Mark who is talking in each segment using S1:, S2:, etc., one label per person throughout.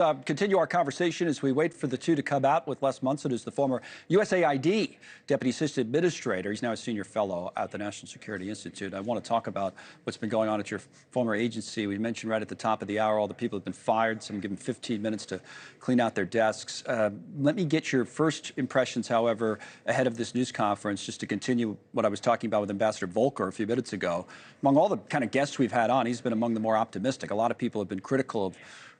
S1: Continue our conversation as we wait for the two to come out with Les Munson, who's the former USAID Deputy Assistant Administrator. He's now a Senior Fellow at the National Security Institute. I want to talk about what's been going on at your former agency. We mentioned right at the top of the hour all the people have been fired. Some given 15 minutes to clean out their desks. Let me get your first impressions, however, ahead of this news conference, just to continue what I was talking about with Ambassador Volker a few minutes ago. Among all the kind of guests we've had on, he's been among the more optimistic. A lot of people have been critical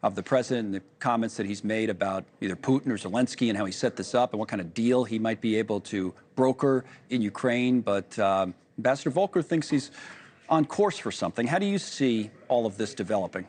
S1: of the president and the comments that he's made about either Putin or Zelensky and how he set this up and what kind of deal he might be able to broker in Ukraine. But Ambassador Volker thinks he's on course for something. How do you see all of this developing?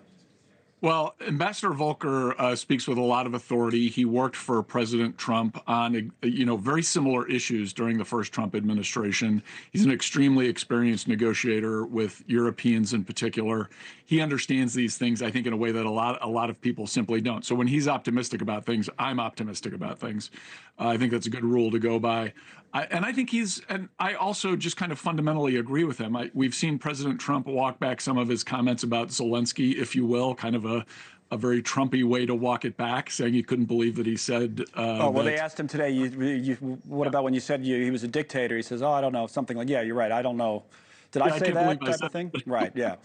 S2: Well, Ambassador Volker speaks with a lot of authority. He worked for President Trump on, very similar issues during the first Trump administration. He's an extremely experienced negotiator with Europeans in particular. He understands these things, I think, in a way that a lot of people simply don't. So when he's optimistic about things, I'm optimistic about things. I think that's a good rule to go by. I also just kind of fundamentally agree with him. We've seen President Trump walk back some of his comments about Zelensky, if you will, kind of a very Trumpy way to walk it back, saying he couldn't believe that he said.
S1: They asked him today, what about when you said he was a dictator? He says, I don't know, something like, yeah, you're right, I don't know. Did I say that type of thing? Right, yeah.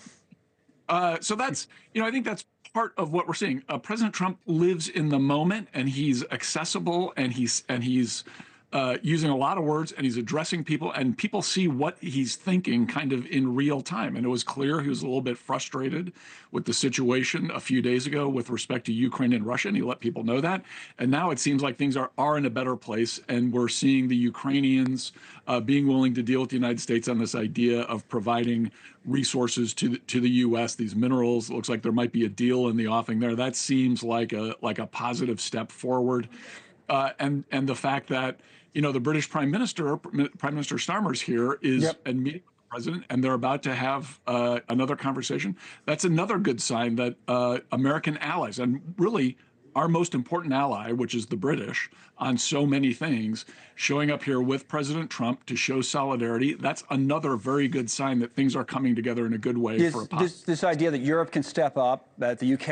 S2: So that's, I think that's part of what we're seeing. President Trump lives in the moment, and he's accessible, and he's using a lot of words, and he's addressing people, and people see what he's thinking kind of in real time. And it was clear he was a little bit frustrated with the situation a few days ago with respect to Ukraine and Russia, and he let people know that. And now it seems like things are in a better place, and we're seeing the Ukrainians being willing to deal with the United States on this idea of providing resources to the U.S., these minerals. It looks like there might be a deal in the offing there. That seems like a positive step forward. And the fact that, the British Prime Minister Starmer's here is and meeting with the president, and they're about to have another conversation. That's another good sign that American allies, and really our most important ally, which is the British, on so many things, showing up here with President Trump to show solidarity. That's another very good sign that things are coming together in a good way.
S1: This idea that Europe can step up, that the UK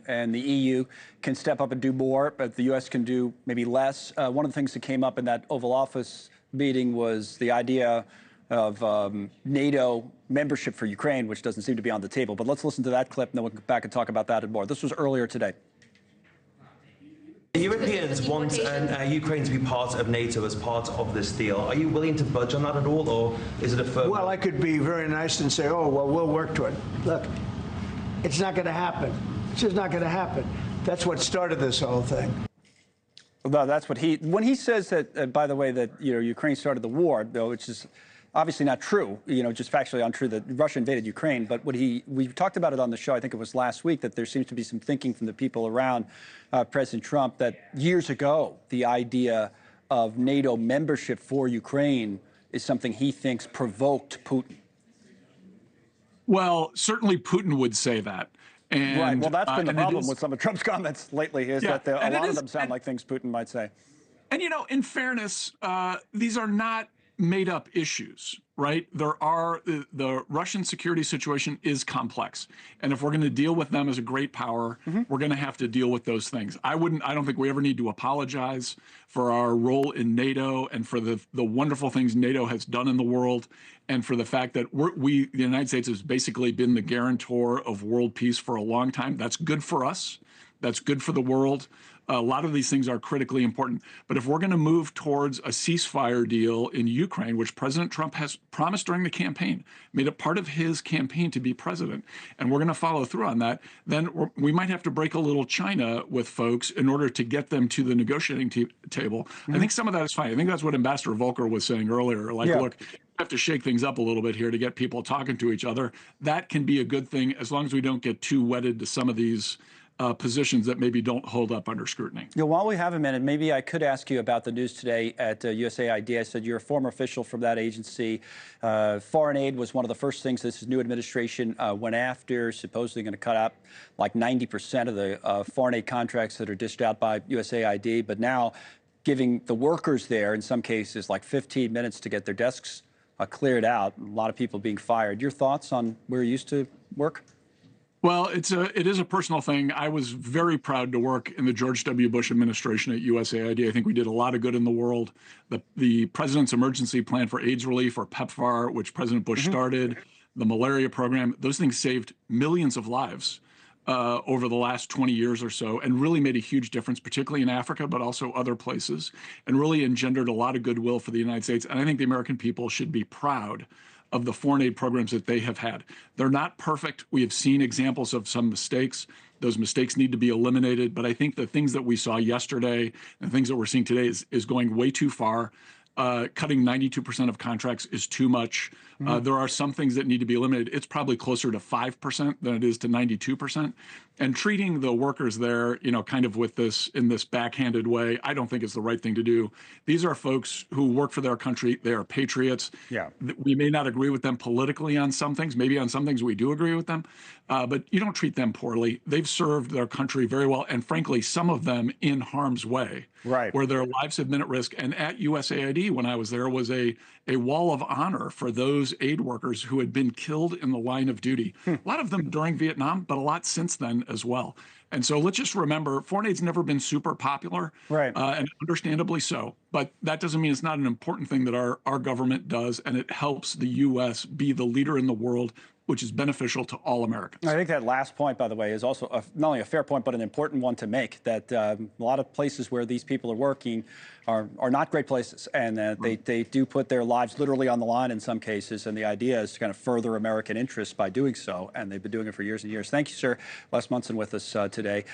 S1: and the EU can step up and do more, but the US can do maybe less. One of the things that came up in that Oval Office meeting was the idea of NATO membership for Ukraine, which doesn't seem to be on the table. But let's listen to that clip, and then we'll come back and talk about that and more. This was earlier today.
S3: The Europeans want Ukraine to be part of NATO as part of this deal. Are you willing to budge on that at all, or is it a firm?
S4: Well, I could be very nice and say, oh, well, we'll work to it. Look, it's not going to happen. It's just not going to happen. That's what started this whole thing.
S1: Well, that's what when he says that, by the way, that, Ukraine started the war, though, which is obviously not true, just factually untrue, that Russia invaded Ukraine. But we talked about it on the show, I think it was last week, that there seems to be some thinking from the people around President Trump that years ago, the idea of NATO membership for Ukraine is something he thinks provoked Putin.
S2: Well, certainly Putin would say that. And,
S1: right. Well, that's been the problem with some of Trump's comments lately, is that a lot of them sound like things Putin might say.
S2: And, in fairness, these are not made-up issues, right? The Russian security situation is complex, and if we're going to deal with them as a great power, we're going to have to deal with those things. I don't think we ever need to apologize for our role in NATO and for the wonderful things NATO has done in the world, and for the fact that the United States has basically been the guarantor of world peace for a long time. That's good for us. That's good for the world. A lot of these things are critically important. But if we're going to move towards a ceasefire deal in Ukraine, which President Trump has promised during the campaign, made it part of his campaign to be president, and we're going to follow through on that, then we might have to break a little China with folks in order to get them to the negotiating table. I think some of that is fine. I think that's what Ambassador Volker was saying earlier. Look, you have to shake things up a little bit here to get people talking to each other. That can be a good thing as long as we don't get too wedded to some of these positions that maybe don't hold up under scrutiny.
S1: While we have a minute, maybe I could ask you about the news today at USAID. I said you're a former official from that agency. Foreign aid was one of the first things this new administration went after, supposedly going to cut out like 90% of the foreign aid contracts that are dished out by USAID, but now giving the workers there, in some cases, like 15 minutes to get their desks cleared out. A lot of people being fired. Your thoughts on where you used to work?
S2: Well, it is a personal thing. I was very proud to work in the George W. Bush administration at USAID. I think we did a lot of good in the world. The President's Emergency Plan for AIDS Relief, or PEPFAR, which President Bush started, the malaria program, those things saved millions of lives over the last 20 years or so, and really made a huge difference, particularly in Africa, but also other places, and really engendered a lot of goodwill for the United States. And I think the American people should be proud of the foreign aid programs that they have had. They're not perfect. We have seen examples of some mistakes. Those mistakes need to be eliminated. But I think the things that we saw yesterday and things that we're seeing today is going way too far. Cutting 92% of contracts is too much. There are some things that need to be eliminated. It's probably closer to 5% than it is to 92%. And treating the workers there, kind of with in this backhanded way, I don't think is the right thing to do. These are folks who work for their country. They are patriots.
S1: Yeah.
S2: We may not agree with them politically on some things. Maybe on some things we do agree with them. But you don't treat them poorly. They've served their country very well. And frankly, some of them in harm's way.
S1: Right.
S2: Where their lives have been at risk. And at USAID, when I was there, was a wall of honor for those aid workers who had been killed in the line of duty. A lot of them during Vietnam, but a lot since then as well. And so let's just remember, foreign aid's never been super popular,
S1: Right.
S2: And understandably so. But that doesn't mean it's not an important thing that our government does, and it helps the U.S. be the leader in the world, which is beneficial to all Americans.
S1: I think that last point, by the way, is also not only a fair point, but an important one to make, that a lot of places where these people are working are not great places, and they do put their lives literally on the line in some cases, and the idea is to kind of further American interests by doing so, and they've been doing it for years and years. Thank you, sir. Les Munson with us today.